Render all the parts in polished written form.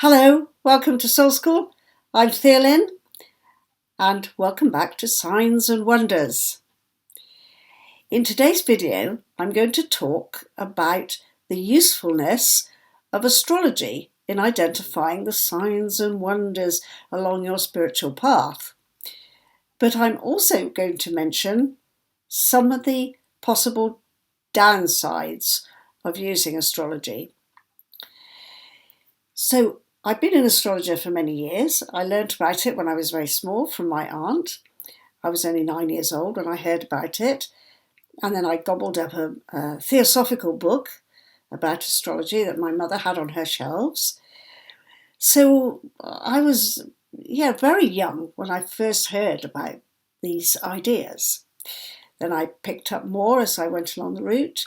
Hello, welcome to SoulSchool. I'm Theolyn, and welcome back to Signs and Wonders. In today's video, I'm going to talk about the usefulness of astrology in identifying the signs and wonders along your spiritual path. But I'm also going to mention some of the possible downsides of using astrology. So, I've been an astrologer for many years. I learned about it when I was very small from my aunt. I was only 9 years old when I heard about it. And then I gobbled up a theosophical book about astrology that my mother had on her shelves. So I was, very young when I first heard about these ideas. Then I picked up more as I went along the route.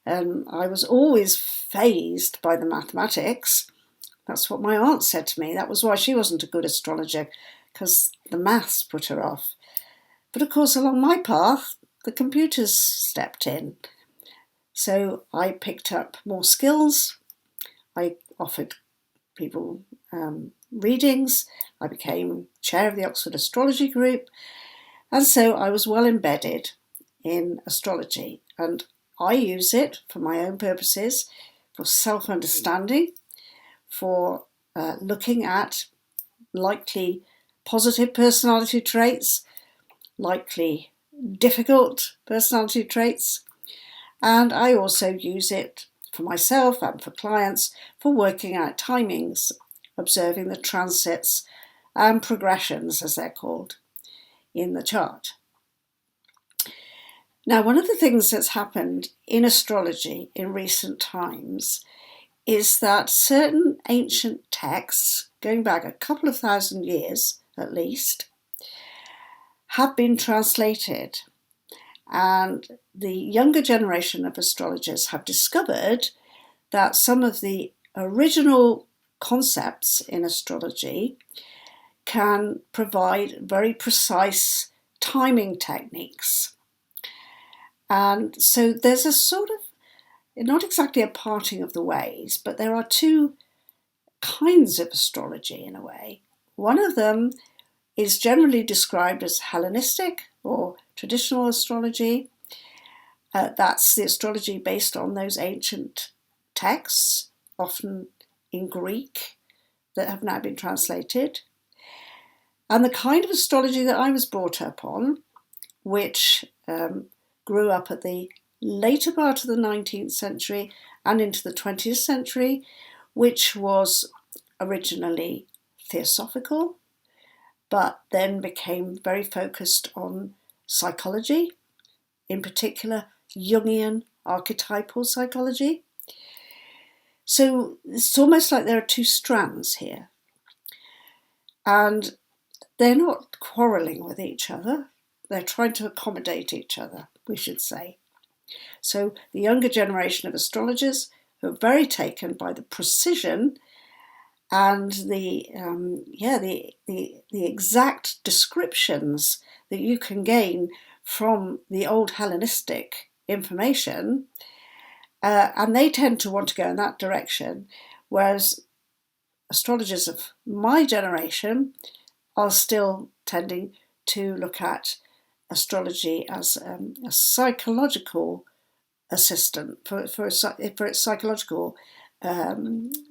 And I was always fazed by the mathematics. That's what my aunt said to me. That was why she wasn't a good astrologer, because the maths put her off. But of course, along my path, the computers stepped in. So I picked up more skills. I offered people readings. I became chair of the Oxford Astrology Group. And so I was well embedded in astrology. And I use it for my own purposes, for self-understanding, for looking at likely positive personality traits, likely difficult personality traits, and I also use it for myself and for clients for working out timings, observing the transits and progressions, as they're called, in the chart. Now, one of the things that's happened in astrology in recent times is that certain ancient texts, going back a couple of thousand years at least, have been translated. And the younger generation of astrologers have discovered that some of the original concepts in astrology can provide very precise timing techniques. And so there's a sort of, not exactly a parting of the ways, but there are two kinds of astrology in a way. One of them is generally described as Hellenistic or traditional astrology. That's the astrology based on those ancient texts, often in Greek, that have now been translated. And the kind of astrology that I was brought up on, which grew up at the later part of the 19th century and into the 20th century, which was originally theosophical, but then became very focused on psychology, in particular Jungian archetypal psychology. So it's almost like there are two strands here. And they're not quarrelling with each other. They're trying to accommodate each other, we should say. So the younger generation of astrologers who are very taken by the precision and the exact descriptions that you can gain from the old Hellenistic information, and they tend to want to go in that direction, whereas astrologers of my generation are still tending to look at astrology as a psychological assistant for its psychological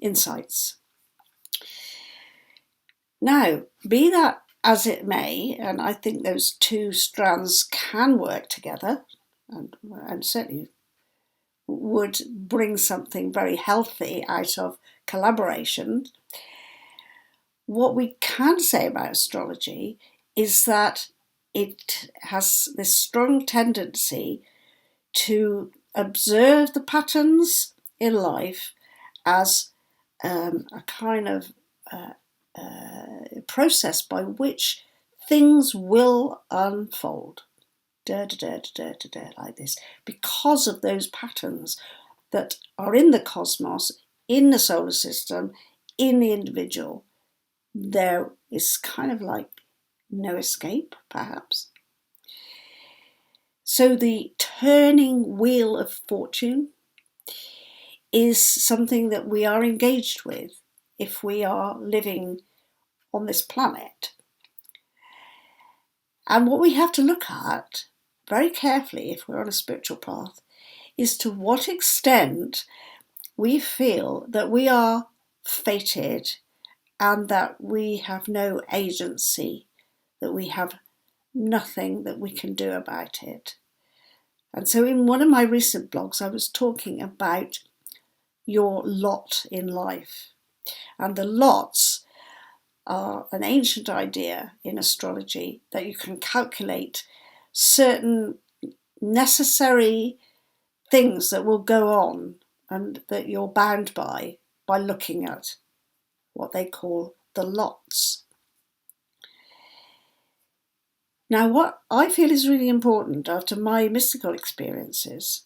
insights. Now, be that as it may, and I think those two strands can work together and certainly would bring something very healthy out of collaboration. What we can say about astrology is that it has this strong tendency to observe the patterns in life as a kind of process by which things will unfold, like this, because of those patterns that are in the cosmos, in the solar system, in the individual. There is kind of like no escape, perhaps. So the turning wheel of fortune is something that we are engaged with if we are living on this planet. And what we have to look at very carefully if we're on a spiritual path is to what extent we feel that we are fated and that we have no agency, that we have nothing that we can do about it. And so in one of my recent blogs, I was talking about your lot in life. And the lots are an ancient idea in astrology that you can calculate certain necessary things that will go on and that you're bound by looking at what they call the lots. Now, what I feel is really important after my mystical experiences,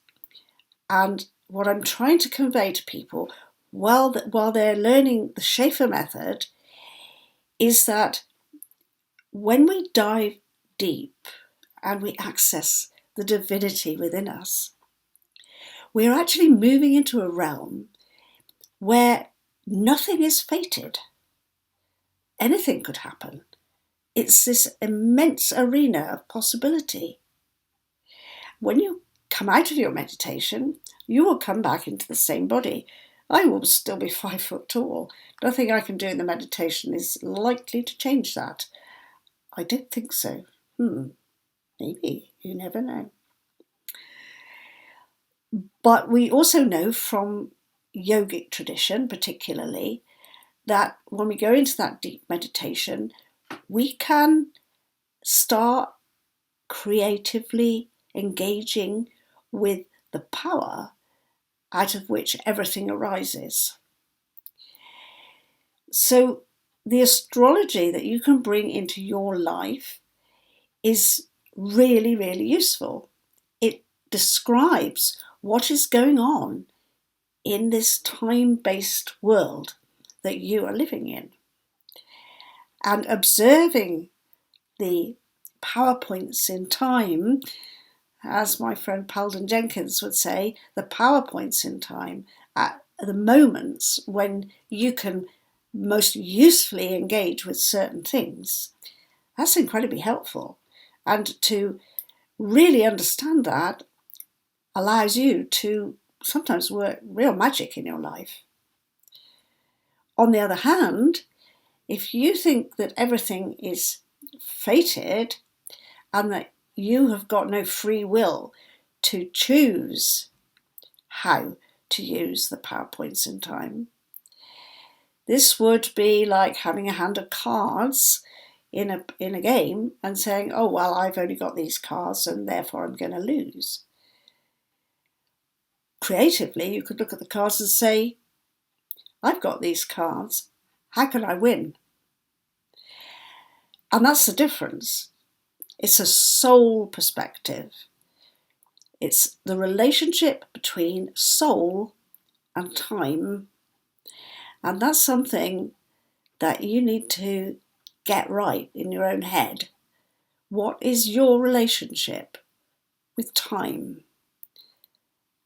and what I'm trying to convey to people while they're learning the SHEFA method, is that when we dive deep and we access the divinity within us, we're actually moving into a realm where nothing is fated. Anything could happen. It's this immense arena of possibility. When you come out of your meditation, you will come back into the same body. I will still be 5 foot tall. Nothing I can do in the meditation is likely to change that. I don't think so. Maybe. You never know. But we also know from yogic tradition, particularly, that when we go into that deep meditation, we can start creatively engaging with the power out of which everything arises. So the astrology that you can bring into your life is really, really useful. It describes what is going on in this time-based world that you are living in. And observing the power points in time, as my friend Palden Jenkins would say, the power points in time at the moments when you can most usefully engage with certain things, that's incredibly helpful. And to really understand that allows you to sometimes work real magic in your life. On the other hand, if you think that everything is fated and that you have got no free will to choose how to use the power points in time, this would be like having a hand of cards in a game and saying, oh, well, I've only got these cards and therefore I'm going to lose. Creatively, you could look at the cards and say, I've got these cards. How can I win? And that's the difference. It's a soul perspective. It's the relationship between soul and time. And that's something that you need to get right in your own head. What is your relationship with time?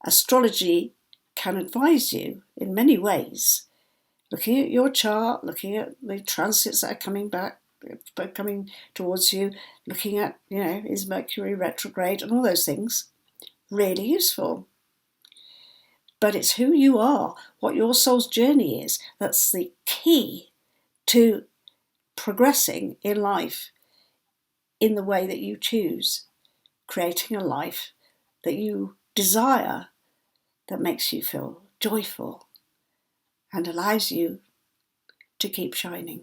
Astrology can advise you in many ways. Looking at your chart, looking at the transits that are coming towards you, looking at, is Mercury retrograde and all those things, really useful. But it's who you are, what your soul's journey is, that's the key to progressing in life in the way that you choose, creating a life that you desire, that makes you feel joyful and allows you to keep shining.